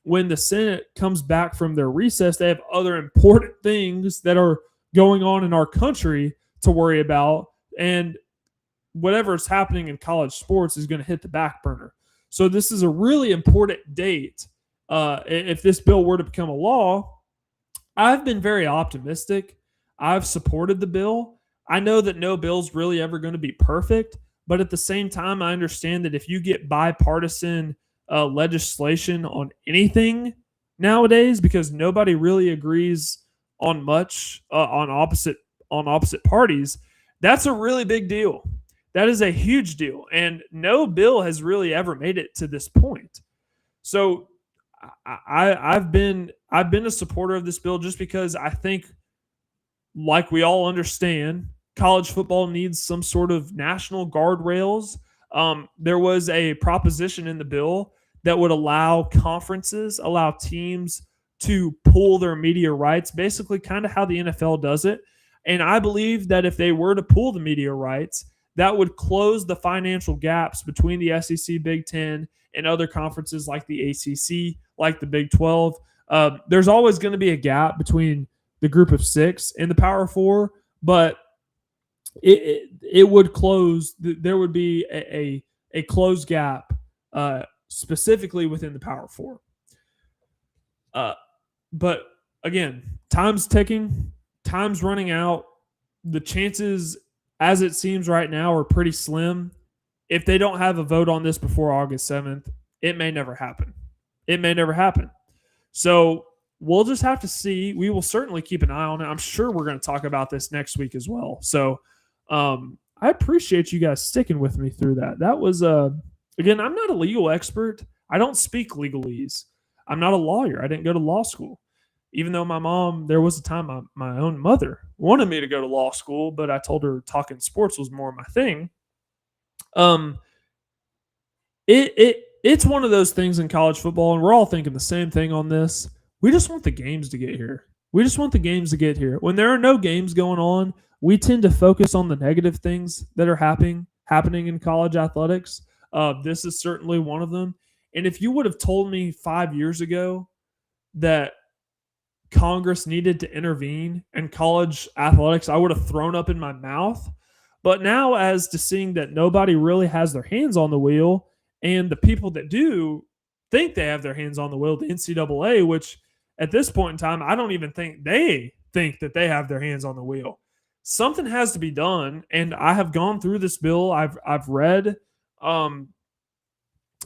S1: when the Senate comes back from their recess, they have other important things that are going on in our country to worry about. And whatever is happening in college sports is going to hit the back burner. So this is a really important date. If this bill were to become a law, I've been very optimistic. I've supported the bill. I know that no bill's really ever going to be perfect, but at the same time, I understand that if you get bipartisan legislation on anything nowadays, because nobody really agrees on much on opposite parties, that's a really big deal. That is a huge deal, and no bill has really ever made it to this point. So I've been a supporter of this bill just because I think, like we all understand, college football needs some sort of national guardrails. There was a proposition in the bill that would allow teams to pull their media rights, basically kind of how the NFL does it. And I believe that if they were to pull the media rights, that would close the financial gaps between the SEC, Big Ten, and other conferences like the ACC, like the Big 12. There's always going to be a gap between the group of six and the Power Four, but it would close. There would be a closed gap specifically within the Power Four. But again, time's ticking, time's running out. The chances, as it seems right now, are pretty slim. If they don't have a vote on this before August 7th, it may never happen. So we'll just have to see. We will certainly keep an eye on it. I'm sure we're going to talk about this next week as well. So I appreciate you guys sticking with me through that. That was, again, I'm not a legal expert. I don't speak legalese. I'm not a lawyer. I didn't go to law school. Even though my mom, there was a time my own mother wanted me to go to law school, but I told her talking sports was more my thing. it's one of those things in college football, and we're all thinking the same thing on this. We just want the games to get here. We just want the games to get here. When there are no games going on, we tend to focus on the negative things that are happening in college athletics. This is certainly one of them. And if you would have told me 5 years ago that Congress needed to intervene in college athletics, I would have thrown up in my mouth. But now, as to seeing that nobody really has their hands on the wheel, and the people that do think they have their hands on the wheel, the NCAA, which at this point in time, I don't even think they think that they have their hands on the wheel. Something has to be done, and I have gone through this bill. I've read, and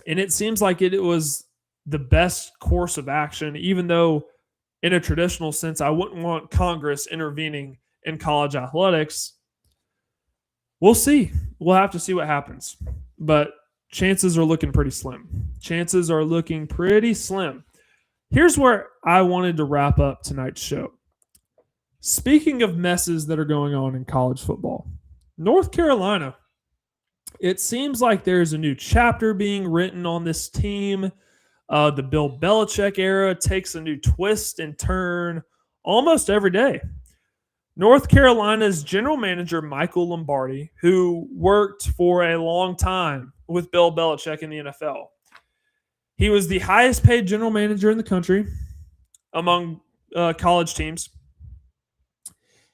S1: it seems like it was the best course of action, even though in a traditional sense, I wouldn't want Congress intervening in college athletics. We'll see. We'll have to see what happens. But chances are looking pretty slim. Chances are looking pretty slim. Here's where I wanted to wrap up tonight's show. Speaking of messes that are going on in college football, North Carolina, it seems like there's a new chapter being written on this team. The Bill Belichick era takes a new twist and turn almost every day. North Carolina's General Manager Michael Lombardi, who worked for a long time with Bill Belichick in the NFL. He was the highest paid general manager in the country among college teams.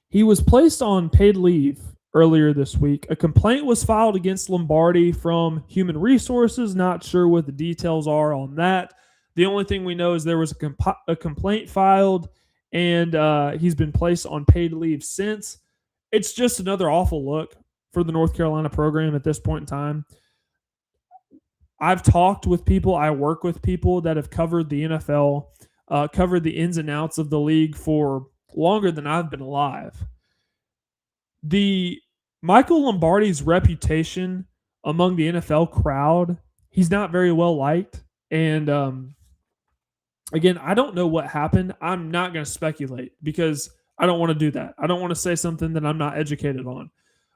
S1: He was placed on paid leave earlier this week. A complaint was filed against Lombardi from Human Resources. Not sure what the details are on that. The only thing we know is there was a complaint filed, and he's been placed on paid leave since. It's just another awful look for the North Carolina program at this point in time. I've talked with people, I work with people that have covered the NFL, covered the ins and outs of the league for longer than I've been alive. The Michael Lombardi's reputation among the NFL crowd, he's not very well liked. And again, I don't know what happened. I'm not going to speculate because I don't want to do that. I don't want to say something that I'm not educated on.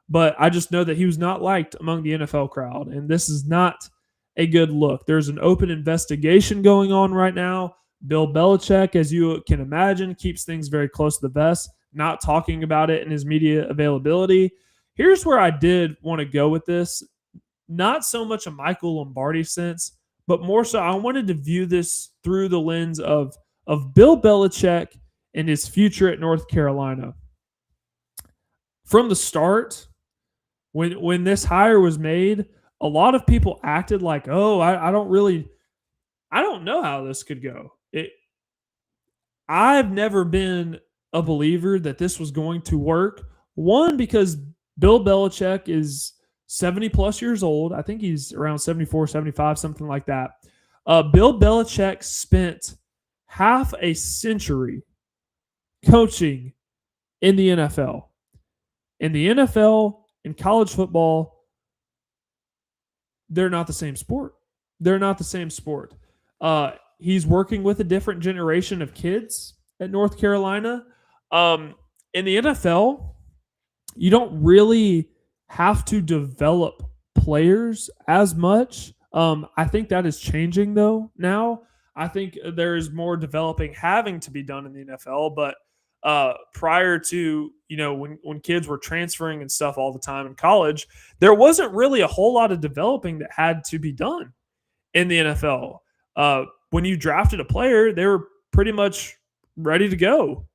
S1: But I just know that he was not liked among the NFL crowd, and this is not a good look. There's an open investigation going on right now. Bill Belichick, as you can imagine, keeps things very close to the vest, not talking about it in his media availability. Here's where I did want to go with this. Not so much a Michael Lombardi sense, but more so I wanted to view this through the lens of Bill Belichick and his future at North Carolina. From the start, when this hire was made, a lot of people acted like, oh, I don't know how this could go. I've never been a believer that this was going to work. One, because Bill Belichick is 70 plus years old. I think he's around 74, 75, something like that. Bill Belichick spent half a century coaching in the NFL. In the NFL, in college football, they're not the same sport. They're not the same sport. He's working with a different generation of kids at North Carolina. In the NFL, you don't really have to develop players as much. I think that is changing, though, now. I think there is more developing having to be done in the NFL, but prior to, when kids were transferring and stuff all the time in college, there wasn't really a whole lot of developing that had to be done in the NFL. When you drafted a player, they were pretty much ready to go.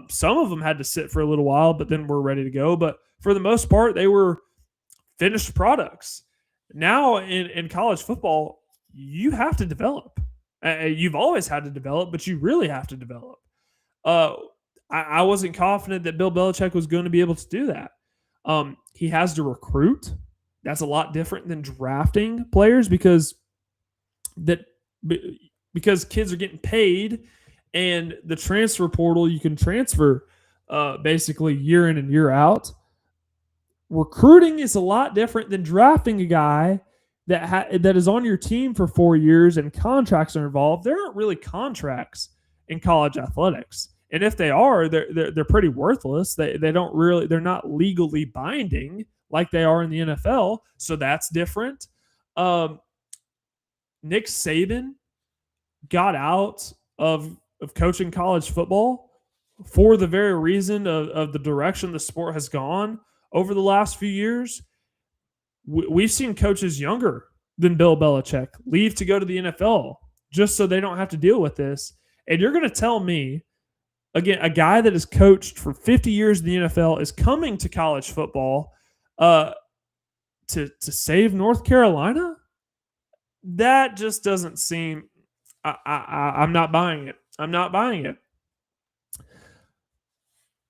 S1: Some of them had to sit for a little while, but then were ready to go. But for the most part, they were finished products. Now in college football, you have to develop. You've always had to develop, but you really have to develop. I wasn't confident that Bill Belichick was going to be able to do that. He has to recruit. That's a lot different than drafting players because kids are getting paid, and the transfer portal, you can transfer basically year in and year out. Recruiting is a lot different than drafting a guy that is on your team for 4 years and contracts are involved. There aren't really contracts in college athletics. And if they are, they're pretty worthless. They're not legally binding like they are in the NFL. So that's different. Nick Saban got out of coaching college football for the very reason of the direction the sport has gone over the last few years. We've seen coaches younger than Bill Belichick leave to go to the NFL just so they don't have to deal with this. And you're going to tell me, again, a guy that has coached for 50 years in the NFL is coming to college football to save North Carolina? That just doesn't seem. I'm not buying it. I'm not buying it.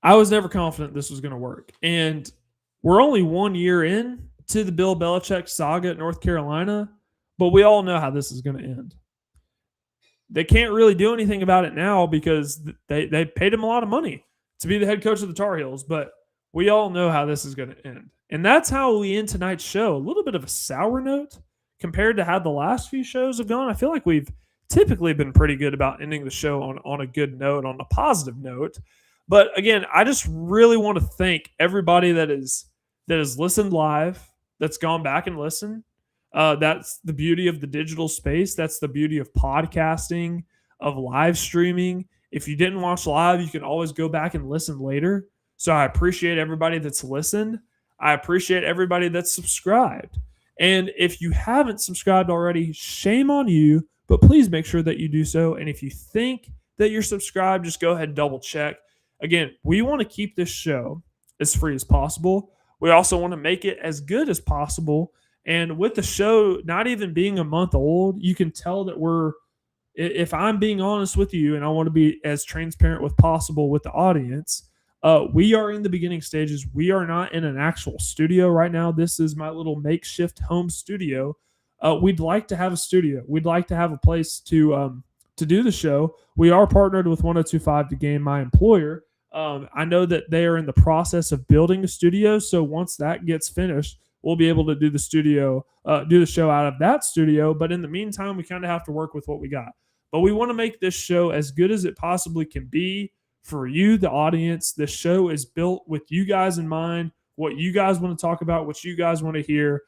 S1: I was never confident this was going to work. And we're only 1 year in to the Bill Belichick saga at North Carolina, but we all know how this is going to end. They can't really do anything about it now because they paid him a lot of money to be the head coach of the Tar Heels, but we all know how this is going to end. And that's how we end tonight's show. A little bit of a sour note compared to how the last few shows have gone. I feel like we've typically been pretty good about ending the show on a good note, on a positive note. But again, I just really want to thank everybody that has listened live, that's gone back and listened. That's the beauty of the digital space. That's the beauty of podcasting, of live streaming. If you didn't watch live, you can always go back and listen later. So I appreciate everybody that's listened. I appreciate everybody that's subscribed. And if you haven't subscribed already, shame on you, but please make sure that you do so. And if you think that you're subscribed, just go ahead and double check. Again, we want to keep this show as free as possible. We also want to make it as good as possible. And with the show not even being a month old, you can tell that if I'm being honest with you and I want to be as transparent with possible with the audience, we are in the beginning stages. We are not in an actual studio right now. This is my little makeshift home studio. We'd like to have a studio. We'd like to have a place to do the show. We are partnered with 102.5 The Game, my employer. I know that they are in the process of building a studio. So once that gets finished, we'll be able to do the show out of that studio. But in the meantime, we kind of have to work with what we got. But we want to make this show as good as it possibly can be for you, the audience. This show is built with you guys in mind, what you guys want to talk about, what you guys want to hear.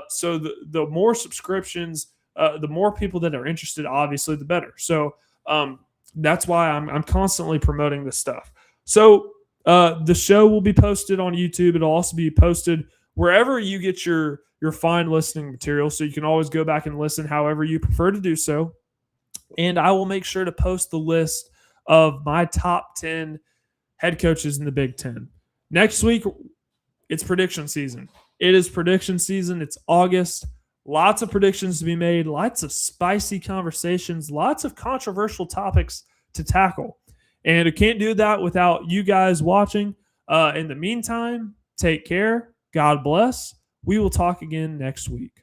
S1: So the more subscriptions, the more people that are interested, obviously, the better. So that's why I'm constantly promoting this stuff. So the show will be posted on YouTube. It'll also be posted wherever you get your fine listening material. So you can always go back and listen however you prefer to do so. And I will make sure to post the list of my top 10 head coaches in the Big Ten. Next week, it's prediction season. It is prediction season. It's August. Lots of predictions to be made. Lots of spicy conversations. Lots of controversial topics to tackle. And I can't do that without you guys watching. In the meantime, take care. God bless. We will talk again next week.